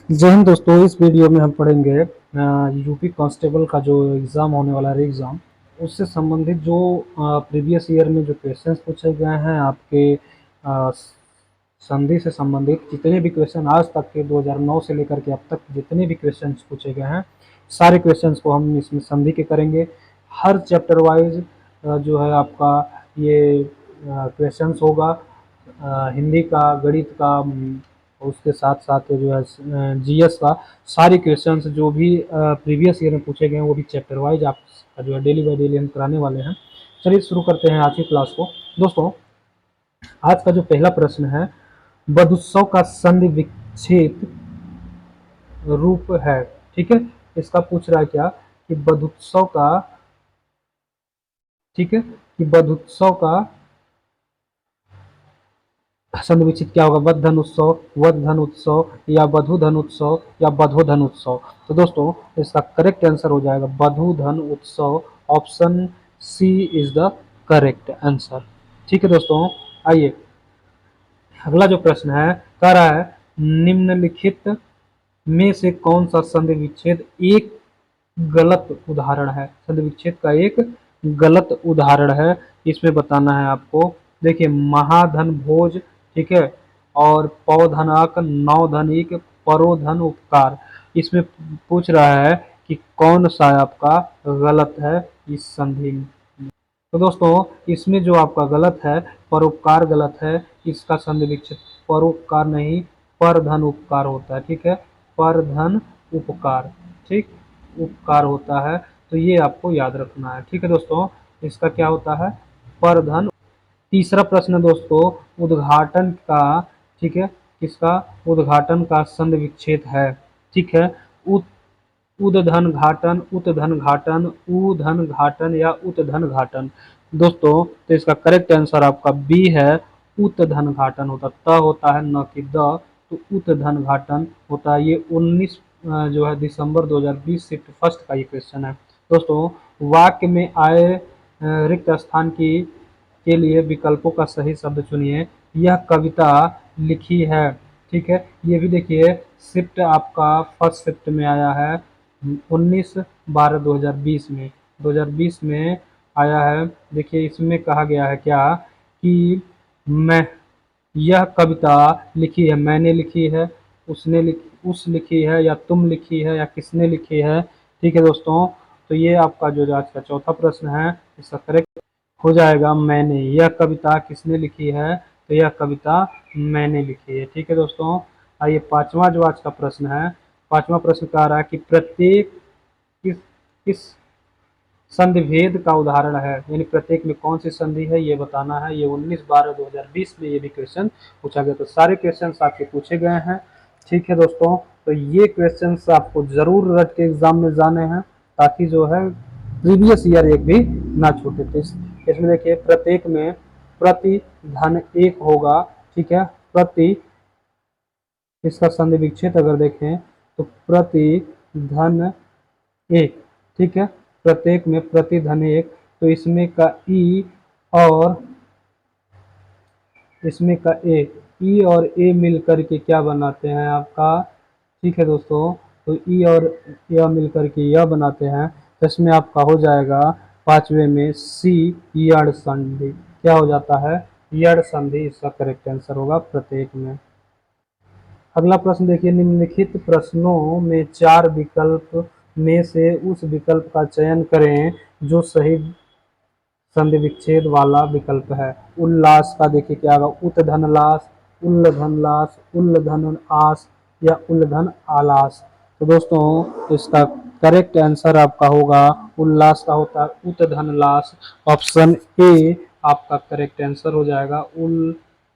जय हिंद दोस्तों। इस वीडियो में हम पढ़ेंगे यूपी कांस्टेबल का जो एग्ज़ाम होने वाला है एग्ज़ाम, उससे संबंधित जो प्रीवियस ईयर में जो क्वेश्चंस पूछे गए हैं आपके संधि से संबंधित जितने भी क्वेश्चन आज तक के 2009 से लेकर के अब तक जितने भी क्वेश्चंस पूछे गए हैं, सारे क्वेश्चंस को हम इसमें संधि के करेंगे। हर चैप्टर वाइज जो है आपका ये क्वेश्चंस होगा, हिंदी का, गणित का, उसके साथ साथ जो है जीएस का। सारे क्वेश्चंस जो भी प्रीवियस ईयर में पूछे गए हैं वो भी चैप्टर वाइज आप जो है डेली बाय डेली हम कराने वाले हैं। चलिए शुरू करते हैं आज की क्लास को। दोस्तों, आज का जो पहला प्रश्न है, बधुत्सव का संधि विच्छेद रूप है। ठीक है, इसका पूछ रहा है क्या कि बधुत्सव का, ठीक है, कि बधुत्सव का संधि विच्छेद क्या होगा, वध धन उत्सव, वध धन उत्सव या वधु धन उत्सव या बधो धन उत्सव। तो दोस्तों, इसका करेक्ट आंसर हो जाएगा वधु धन उत्सव। Option C is the correct answer. ठीक है दोस्तों, आइए अगला जो प्रश्न है, कह रहा है निम्नलिखित में से कौन सा संधि विच्छेद एक गलत उदाहरण है। संधि विच्छेद का एक गलत उदाहरण है, इसमें बताना है आपको। देखिए, महाधन भोज, ठीक है, और पौधनाक, नौधनिक, परोधन उपकार। इसमें पूछ रहा है कि कौन सा आपका गलत है इस संधि में। तो दोस्तों, इसमें जो आपका गलत है, परोपकार गलत है। इसका संधि विच्छेद परोपकार नहीं, परधन उपकार होता है। ठीक है, परधन उपकार, ठीक, उपकार होता है। तो ये आपको याद रखना है। ठीक है दोस्तों, इसका क्या होता है, परधन। तीसरा प्रश्न दोस्तों, उद्घाटन का, ठीक है, किसका, उद्घाटन का संधि विच्छेद है। ठीक है, उत उद्धन घाटन, उत्धन घाटन, ऊधन घाटन या उत्धन घाटन। दोस्तों, तो इसका करेक्ट आंसर आपका बी है, उत्धन घाटन होता। त होता है न कि द, तो उत्धन घाटन होता है। ये 19 जो है दिसंबर 2020 शिफ्ट फर्स्ट का ये क्वेश्चन है। दोस्तों, वाक्य में आए रिक्त स्थान की के लिए विकल्पों का सही शब्द चुनिए। यह कविता लिखी है। ठीक है, ये भी देखिए शिफ्ट आपका फर्स्ट शिफ्ट में आया है 19/12/2020 में, 2020 में आया है। देखिए, इसमें कहा गया है क्या कि मैं, यह कविता लिखी है, मैंने लिखी है, उसने उस लिखी है, या तुम लिखी है, या किसने लिखी है। ठीक है दोस्तों, तो ये आपका जो आज का चौथा प्रश्न है, इसका करेक्ट हो जाएगा मैंने। यह कविता किसने लिखी है, तो यह कविता मैंने लिखी है। ठीक है दोस्तों, आइए पांचवा जो आज का प्रश्न है, पांचवा प्रश्न कह रहा है कि प्रत्येक किस किस संधि भेद का उदाहरण है, यानी प्रत्येक में कौन सी संधि है ये बताना है। ये 19/12/2020 में ये भी क्वेश्चन पूछा गया। तो सारे क्वेश्चन आपके पूछे गए हैं। ठीक है दोस्तों, तो ये क्वेश्चन आपको जरूर रट के एग्जाम में जाने हैं, ताकि जो है प्रीवियस ईयर एक भी ना छूटे। तो इसमें देखिए, प्रत्येक में प्रति धन एक होगा। ठीक है, प्रति, इसका संधि विच्छेद अगर देखें तो प्रति धन एक। ठीक है, प्रत्येक में प्रति धन एक। तो इसमें का ई और इसमें का ए, ई और ए मिलकर के क्या बनाते हैं आपका, ठीक है दोस्तों, तो ई और यह मिलकर के यह बनाते हैं। तो इसमें आपका हो जाएगा पांचवे में सी, यड़ संधि। क्या हो जाता है, यड़ संधि। इसका करेक्ट आंसर होगा प्रत्येक में। अगला प्रश्न देखिए, निम्नलिखित प्रश्नों में चार विकल्प में से उस विकल्प का चयन करें जो सही संधि विच्छेद वाला विकल्प है। उल्लास का देखिए क्या होगा, उत्धन लास, उल्लधन लास, उल्लधन आस या उल्लधन आलास। तो दोस्तों, इसका करेक्ट आंसर आपका होगा उल्लास का होता है उत्धन लास। ऑप्शन ए आपका करेक्ट आंसर हो जाएगा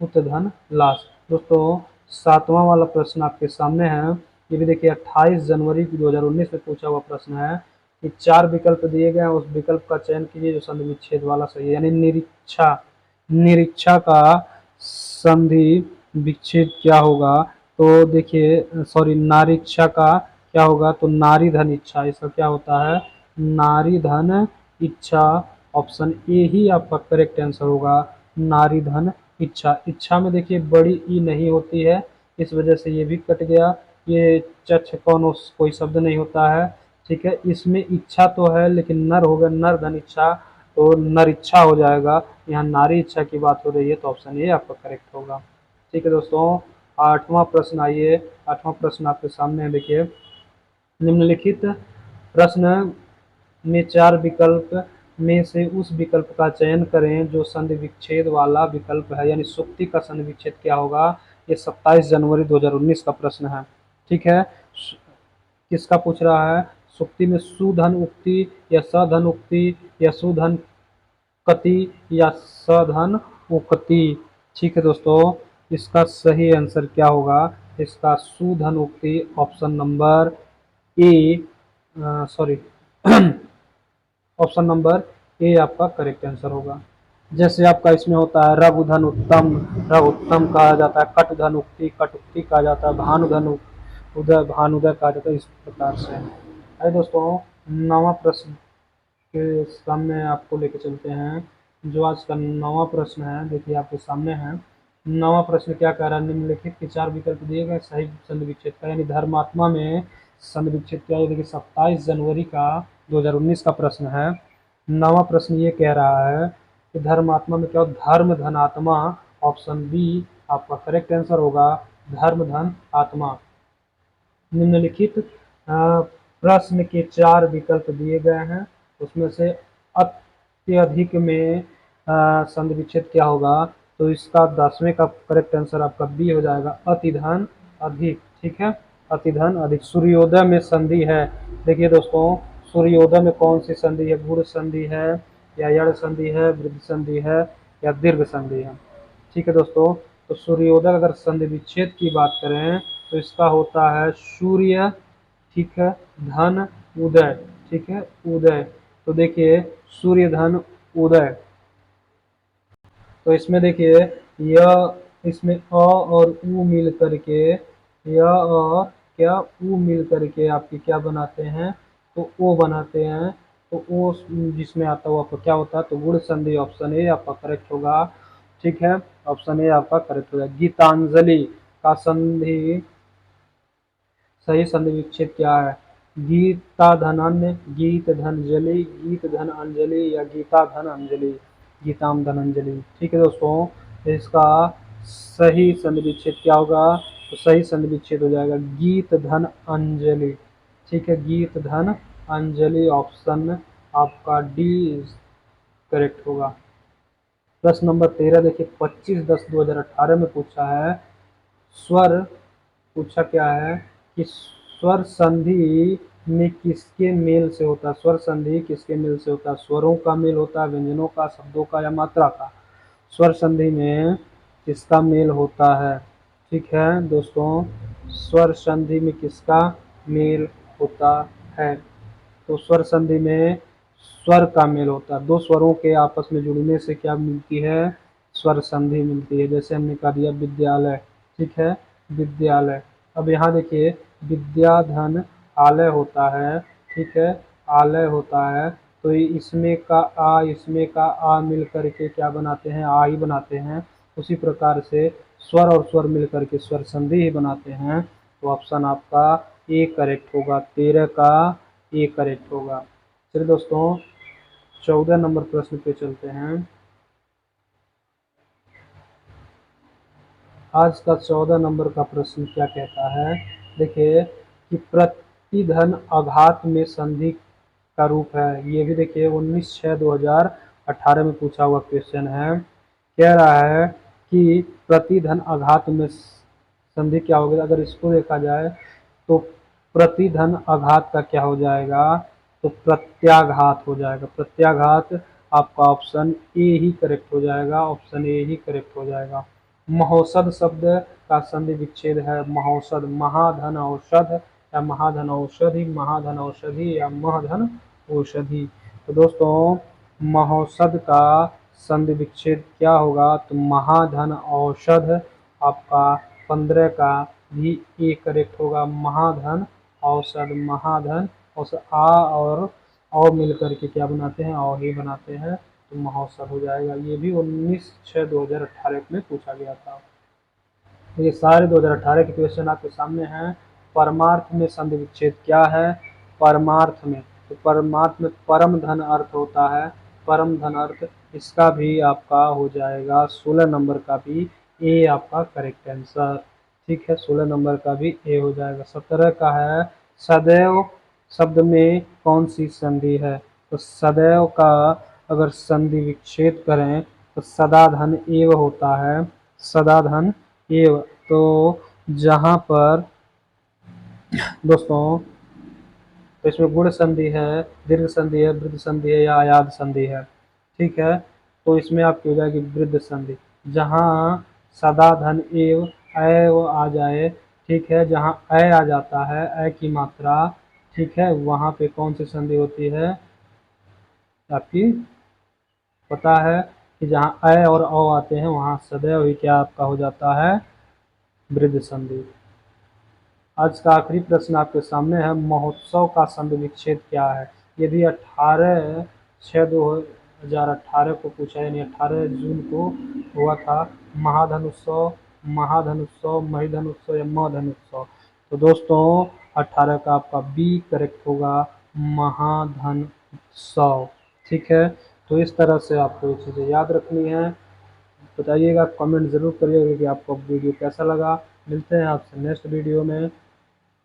उत्धन लास। दोस्तों, सातवां वाला प्रश्न आपके सामने है। ये भी देखिए 28 जनवरी 2019 में पूछा हुआ प्रश्न है कि चार विकल्प दिए गए हैं, उस विकल्प का चयन कीजिए जो संधि विच्छेद वाला सही है। यानी निरीक्षा, निरीक्षा का संधि विच्छेद क्या होगा, तो देखिए सॉरी, नारीक्षा का क्या होगा, तो नारी धन इच्छा। इसका क्या होता है, नारी धन इच्छा। ऑप्शन ए ही आपका करेक्ट आंसर होगा, नारी धन इच्छा। इच्छा में देखिए बड़ी ई नहीं होती है, इस वजह से ये भी कट गया। ये चछ कौन कोई शब्द नहीं होता है। ठीक है, इसमें इच्छा तो है लेकिन नर होगा, नर धन इच्छा, तो नर इच्छा हो जाएगा। यहाँ नारी इच्छा की बात हो रही है, तो ऑप्शन ए आपका करेक्ट होगा। ठीक है दोस्तों, आठवां प्रश्न आइए। आठवां प्रश्न आपके सामने है, देखिए। निम्नलिखित प्रश्न में चार विकल्प में से उस विकल्प का चयन करें जो संधि विच्छेद वाला विकल्प है, यानी सुक्ति का संधि विच्छेद क्या होगा। ये 27 जनवरी 2019 का प्रश्न है। ठीक है, किसका पूछ रहा है। सुक्ति में सुधन उक्ति या सधन उक्ति या सुधन कति या सधन उक्ति। ठीक है दोस्तों, इसका सही आंसर क्या होगा। इसका सुधन उक्ति, option number A, sorry option number A आपका करेक्ट आंसर होगा। जैसे आपका इसमें होता है रघुधन उत्तम, रघु उत्तम कहा जाता है, कटधन उक्ति, कटुक्ति कहा जाता है, भानुधन उदय, भानुदय कहा जाता है, इस प्रकार से। अरे दोस्तों, नवा प्रश्न के सामने आपको लेके चलते हैं। जो आज का नवा प्रश्न है, देखिए आपके सामने है। नवा प्रश्न क्या कह रहा है। निम्नलिखित के चार विकल्प दिए गए सही संधि विच्छेद का, यानी धर्मात्मा में संधि विच्छेद क्या है। देखिए 27 जनवरी का 2019 का प्रश्न है। नवा प्रश्न ये कह रहा है कि धर्मात्मा में क्या हो, धर्म धन आत्मा, ऑप्शन बी आपका करेक्ट आंसर होगा, धर्म धन आत्मा। निम्नलिखित प्रश्न के चार विकल्प दिए गए हैं, उसमें से अत्यधिक में संधि विच्छेद क्या होगा। तो इसका 10वें का करेक्ट आंसर आपका बी हो जाएगा, अतिधन अधिक। ठीक है, अतिधन अधिक। सूर्योदय में संधि है, देखिए दोस्तों, सूर्योदय में कौन सी संधि है। गुण संधि है, या यड़ संधि है, वृद्धि संधि है, या दीर्घ संधि है। ठीक है दोस्तों, तो सूर्योदय अगर संधि विच्छेद की बात करें तो इसका होता है सूर्य, ठीक है, धन उदय। ठीक है, उदय। तो देखिए सूर्य धन उदय, तो इसमें देखिए यह, इसमें अ और उ मिल करके, यह और क्या उ मिल करके आपकी क्या बनाते हैं, तो ओ बनाते हैं। तो ओ जिसमें आता है वो आपका क्या होता है, तो गुण संधि, ऑप्शन ए आपका करेक्ट होगा। ठीक है, ऑप्शन ए आपका करेक्ट होगा। गीतांजलि का संधि, सही संधि विच्छेद क्या है। गीता धन अन्य, गीत धन जलि, गीत धन अंजलि, या गीता धन अंजलि, गीताम धन अंजलि। ठीक है दोस्तों, इसका सही संधि विच्छेद क्या होगा। तो सही संधि विच्छेद हो जाएगा गीत धन अंजलि। ठीक है, गीत धन अंजलि, ऑप्शन आपका डी करेक्ट होगा। प्रश्न नंबर 13 देखिए, 25/10/2018 में पूछा है। स्वर पूछा क्या है कि स्वर संधि में किसके मेल से होता है। स्वर संधि किसके मेल से होता है। स्वरों का मेल होता है, व्यंजनों का, शब्दों का, या मात्रा का। स्वर संधि में किसका मेल होता है। ठीक है दोस्तों, स्वर संधि में किसका मेल होता है। तो स्वर संधि में स्वर का मेल होता है। दो स्वरों के आपस में जुड़ने से क्या मिलती है, स्वर संधि मिलती है। जैसे हमने कहा दिया विद्यालय, ठीक है, विद्यालय। अब यहाँ देखिए विद्या धन आलय होता है। ठीक है, आलय होता है। तो इसमें का आ, इसमें का आ मिल करके क्या बनाते हैं, आ ही बनाते हैं। उसी प्रकार से स्वर और स्वर मिल करके स्वर संधि ही बनाते हैं। तो ऑप्शन आपका ए करेक्ट होगा, 13 का ए करेक्ट होगा। चलिए दोस्तों, 14 नंबर प्रश्न पे चलते हैं। आज का 14 नंबर का प्रश्न क्या कहता है। देखिए कि प्रतिधन आघात में संधि का रूप है। ये भी देखिए 19/6/2018 में पूछा हुआ क्वेश्चन है। कह रहा है कि प्रतिधन आघात में संधि क्या होगी। अगर इसको देखा जाए तो प्रतिधन आघात का क्या हो जाएगा, तो प्रत्याघात हो जाएगा। प्रत्याघात आपका ऑप्शन ए ही करेक्ट हो जाएगा, ऑप्शन ए ही करेक्ट हो जाएगा। महौषध शब्द का संधि विच्छेद है महौषध, महाधन औषध, या महाधन औषधि, महाधन औषधि, या महधन औषधि। तो दोस्तों, महौषध का संधि विच्छेद क्या होगा, तो महाधन औषध आपका 15 का भी ए करेक्ट होगा। महाधन औषध, महाधन औषध, आ और औ मिल करके क्या बनाते हैं, औ ही बनाते हैं। तो महोत्सव हो जाएगा। ये भी 19/6/2018 में पूछा गया था। तो ये सारे 2018 के क्वेश्चन आपके सामने हैं। परमार्थ में संधि विच्छेद क्या है? परमार्थ में, तो परमार्थ में परम धन अर्थ होता है, परम धन अर्थ, इसका भी आपका हो जाएगा 16 नंबर का भी ए आपका करेक्ट आंसर। ठीक है, 16 नंबर का भी ए हो जाएगा। 17 का है सदैव शब्द में कौन सी संधि है? तो सदैव का अगर संधि विच्छेद करें तो सदा धन एव होता है, सदा धन एव। तो जहां पर दोस्तों, तो इसमें गुण संधि है, दीर्घ संधि है, वृद्ध संधि है या अयाद संधि है। ठीक है, तो इसमें आपकी हो जाएगी वृद्ध संधि, जहां सदा धन एव एव आ जाए। ठीक है, जहां अ आ जाता है, अ की मात्रा, ठीक है, वहां पे कौन सी संधि होती है आपकी? पता है कि जहां अ और औ आते हैं वहां सदैव ही क्या आपका हो जाता है? वृद्ध संधि। आज का आखिरी प्रश्न आपके सामने है, महोत्सव का संधि विच्छेद क्या है? ये भी 18/6/2018 को पूछा है, यानी 18 जून को हुआ था। महाधनुत्सव, महाधनुत्सव, महिधनुत्सव या मधनुत्सव? तो दोस्तों 18 का आपका बी करेक्ट होगा, महाधनुत्सव। ठीक है, तो इस तरह से आपको ये चीज़ें याद रखनी है। बताइएगा, कमेंट ज़रूर करिएगा कि आपको वीडियो कैसा लगा। मिलते हैं आपसे नेक्स्ट वीडियो में।